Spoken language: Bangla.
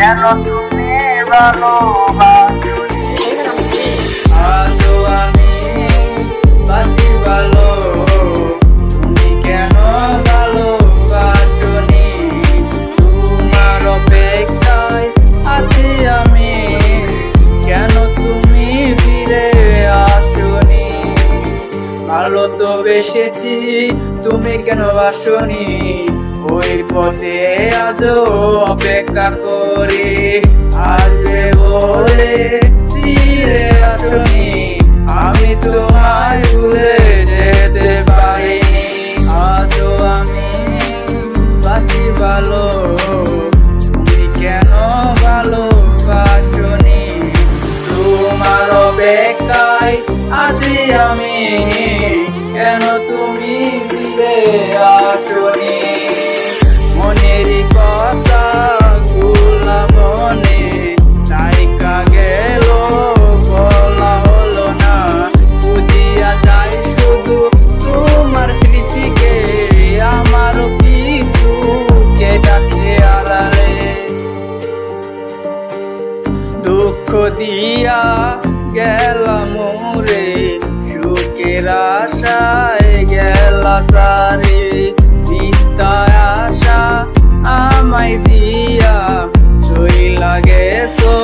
কেন তুমি ভালোবাসোনি? আজও আমি বাসি ভালো, তুমি কেন ভালোবাসোনি? তোমার অপেক্ষায় আছি আমি, কেন তুমি ফিরে আসোনি? ভালো তো বেসেছি, তুমি কেন বাসোনি? ওই পথে আজও অপেক্ষা করি, আসবে বলে ফিরে আসোনি। আমি তোমায় ভুলে যেতে পারিনি, আজও আমি বাসি ভালো, তুমি কেন ভালোবাসোনি? তোমার অপেক্ষায় আছি আমি, কেন তুমি ফিরে আসোনি? মনেরই কথা গুলা মনে নাইকা গেল, বলা হলো না, বুঝিয়া যাই শুধু তোমার স্মৃতিকে, আমারও কিছু কে ডাকে আড়ালে। দুঃখ দিয়া গেলাম মোরে, সুখের আশায় গেলা সারে, মিথ্যায় আশা আমায় দিয়া চইলা গেছো